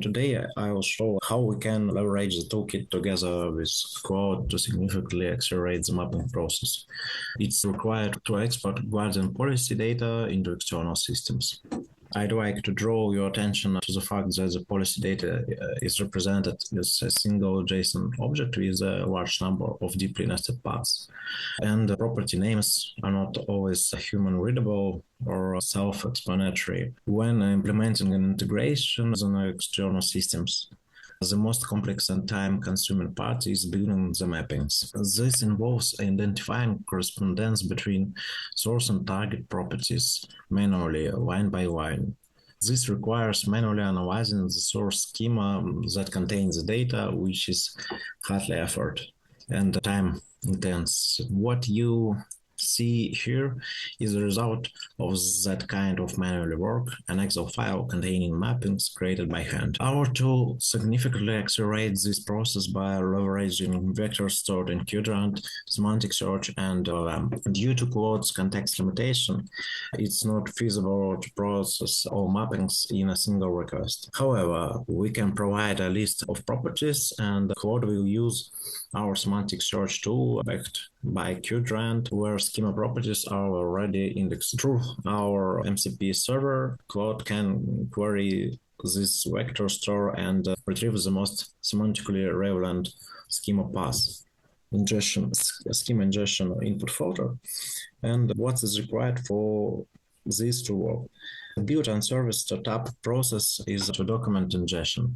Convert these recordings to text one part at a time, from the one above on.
today I will show how we can leverage the toolkit together with Claude to significantly accelerate the mapping process. It's required to export Quadrant policy data into external systems. I'd like to draw your attention to the fact that the policy data is represented as a single JSON object with a large number of deeply nested paths. And the property names are not always human readable or self-explanatory when implementing an integration in external systems. The most complex and time-consuming part is building the mappings. This involves identifying correspondence between source and target properties manually, line by line. This requires manually analyzing the source schema that contains the data, which is hardly effort and time intense. What you see here is the result of that kind of manual work, an Excel file containing mappings created by hand. Our tool significantly accelerates this process by leveraging vectors stored in Quadrant, semantic search, and due to Claude's context limitation, it's not feasible to process all mappings in a single request. However, we can provide a list of properties, and Claude will use our semantic search tool backed by Quadrant, where schema properties are already indexed. Through our MCP server, Claude can query this vector store and retrieve the most semantically relevant schema path. Schema ingestion input filter. And what is required for this to work? The build and service startup process is to document ingestion.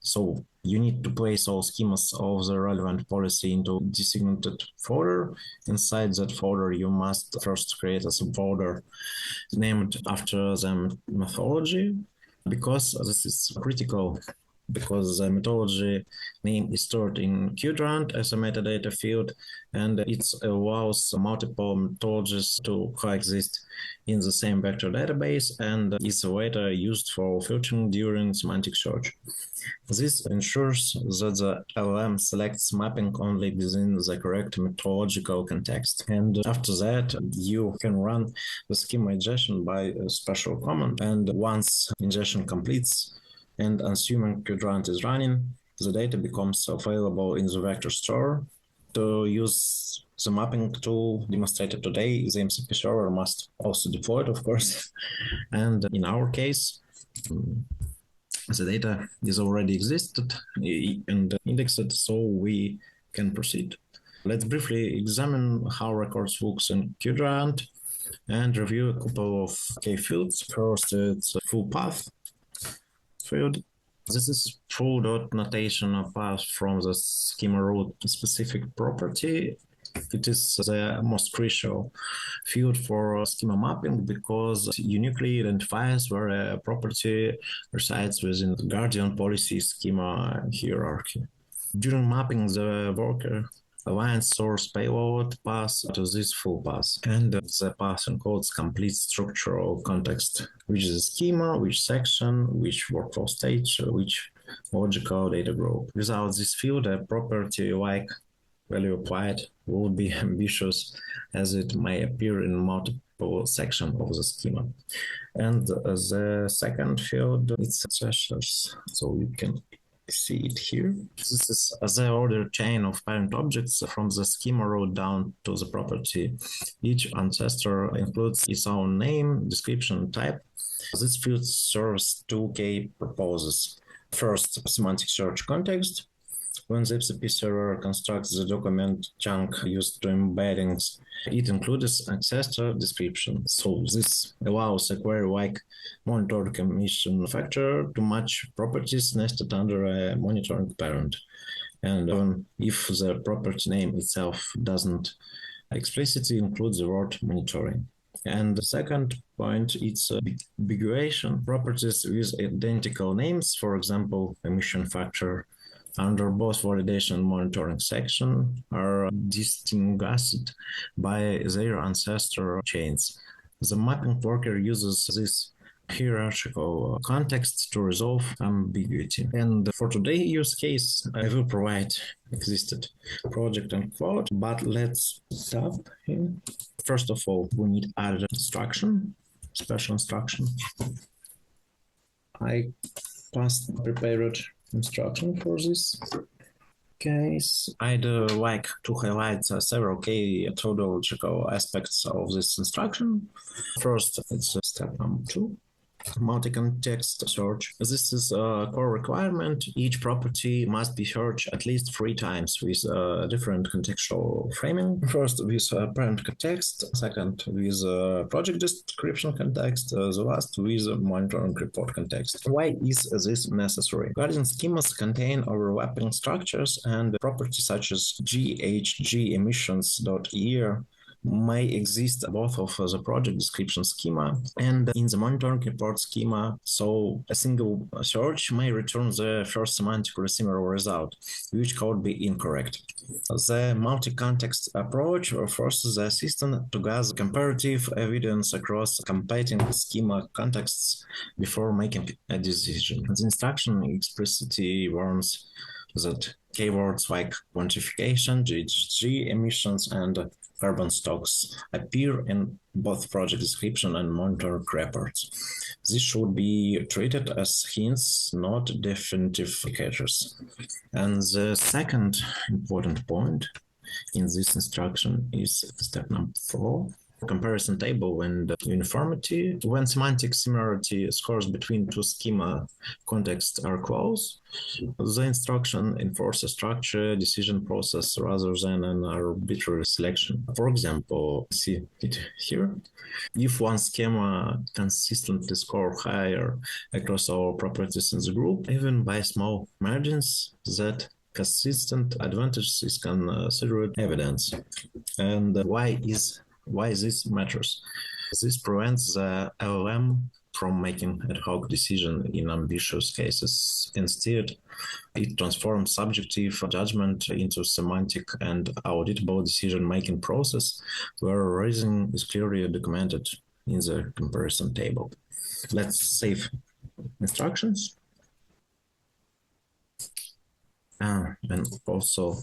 So you need to place all schemas of the relevant policy into a designated folder. Inside that folder, you must first create a subfolder named after the methodology, because this is critical, because the methodology name is stored in Quadrant as a metadata field, and it allows multiple methodologies to coexist in the same vector database and is later used for filtering during semantic search. This ensures that the LLM selects mapping only within the correct methodological context. And after that, you can run the schema ingestion by a special command. And once ingestion completes, and assuming Quadrant is running, the data becomes available in the vector store. To use the mapping tool demonstrated today, the MCP server must also deploy it, of course. And in our case, the data is already existed and indexed, so we can proceed. Let's briefly examine how records looks in Quadrant and review a couple of key fields. First, it's a full path field. This is full dot notation path from the schema root specific property. It is the most crucial field for schema mapping because it uniquely identifies where a property resides within the Guardian policy schema hierarchy. During mapping, the worker aligns source payload path to this full path, and the path encodes complete structural context, which is a schema, which section, which workflow stage, which logical data group. Without this field, a property like value applied will be ambiguous, as it may appear in multiple sections of the schema. And the second field, it's ancestors, so you can see it here. This is the order chain of parent objects from the schema root down to the property. Each ancestor includes its own name, description, and type. This field serves two key purposes. First, semantic search context. When the MCP server constructs the document chunk used to embeddings, it includes Ancestor description. So this allows a query like monitor commission factor to match properties nested under a monitoring parent. And even if the property name itself doesn't explicitly include the word monitoring. And the second point, it's ambiguation. Properties with identical names, for example, emission factor, under both validation and monitoring section are distinguished by their ancestor chains. The mapping worker uses this hierarchical context to resolve ambiguity. And for today's use case, I will provide existed project and Claude, but let's stop here. First of all, we need add instruction, special instruction. I past prepared instruction for this case. I'd like to highlight several key methodological aspects of this instruction. First, it's step number 2. Multi-context search. This is a core requirement. Each property must be searched at least 3 times with different contextual framing. First with parent context, second with project description context, the last with monitoring report context. Why is this necessary? Guardian schemas contain overlapping structures, and properties such as GHG emissions.year may exist both of the project description schema and in the monitoring report schema, so a single search may return the first semantically similar result, which could be incorrect. The multi-context approach forces the system to gather comparative evidence across competing schema contexts before making a decision. The instruction explicitly warns that keywords like quantification, GHG emissions, and carbon stocks appear in both project description and monitoring reports. This should be treated as hints, not definitive indicators. And the second important point in this instruction is step number 4. Comparison table and uniformity. When semantic similarity scores between 2 schema contexts are close, the instruction enforces a structure decision process rather than an arbitrary selection. For example, see it here. If one schema consistently scores higher across all properties in the group, even by small margins, that consistent advantage is considered evidence. And why this matters? This prevents the LLM from making ad hoc decisions in ambitious cases. Instead, it transforms subjective judgment into semantic and auditable decision-making process where reasoning is clearly documented in the comparison table. Let's save instructions. And also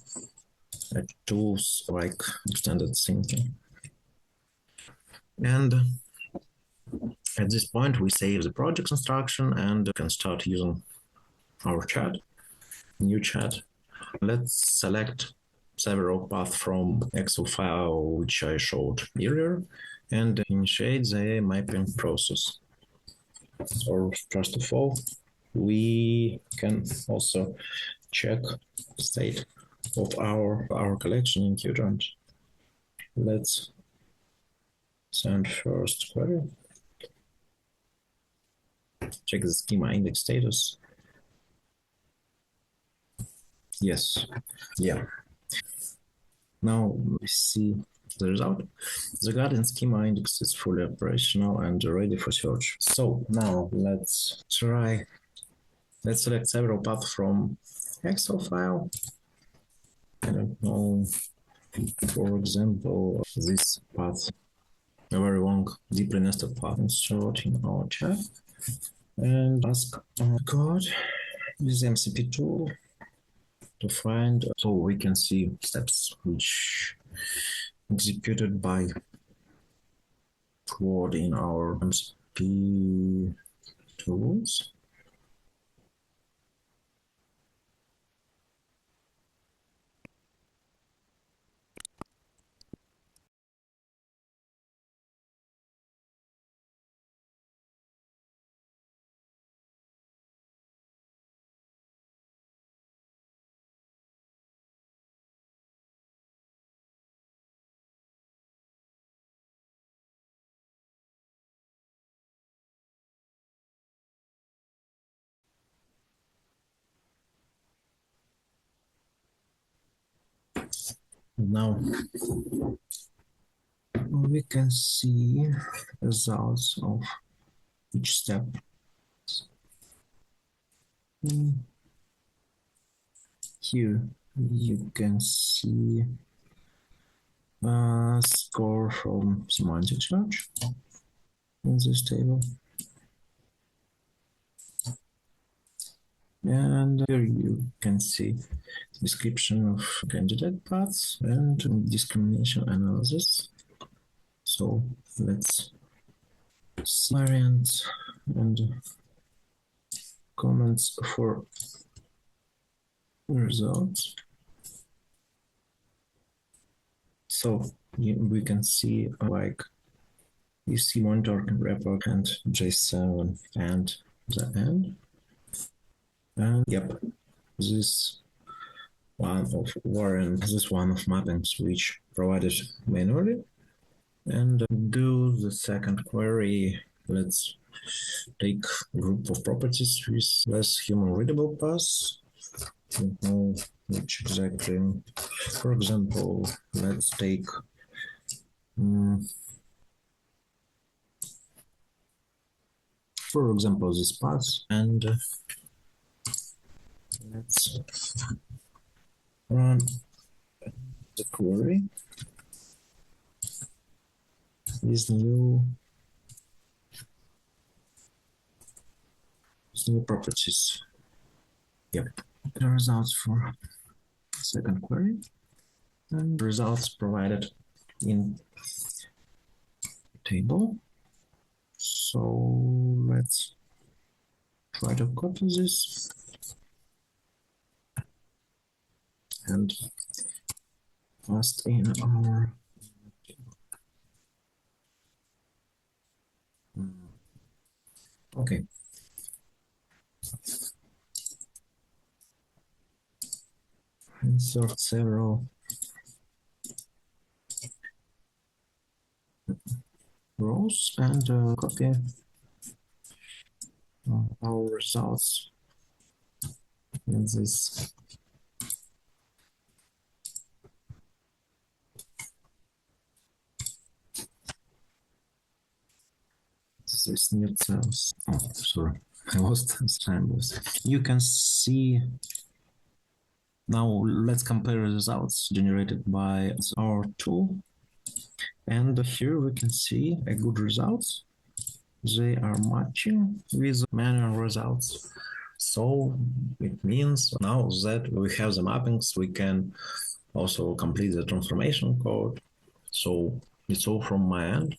tools like extended thinking. And at this point, we save the project instruction and can start using our chat, new chat. Let's select several paths from Excel file, which I showed earlier, and initiate the mapping process. So first of all, we can also check the state of our collection in Quadrant. Let's send first query. Check the schema index status. Yes. Yeah. Now we see the result. The Guardian schema index is fully operational and ready for search. So now let's select several paths from Excel file. I don't know, for example, this path, a very long, deeply nested path, insert in our chat and ask code with the MCP tool to find, so we can see steps which executed by Claude in our MCP tools. Now we can see results of each step. Here you can see a score from semantic search in this table. And here you can see description of candidate paths and discrimination analysis. So let's see variants and comments for results. So we can see like you see monitoring report and J7 and the end. And yep, this one of mappings which provided manually. And do the second query. Let's take group of properties with less human readable paths. Don't know which exactly. For example, let's take this path, and let's run the query with new properties. Yep, the results for second query and results provided in table. So let's try to copy this and paste in our table. Okay. Insert several rows and copy our results in this new cells. Oh, sorry, I lost symbols. You can see now. Let's compare results generated by our tool, and here we can see a good results. They are matching with manual results. So it means now that we have the mappings, we can also complete the transformation code. So it's all from my end.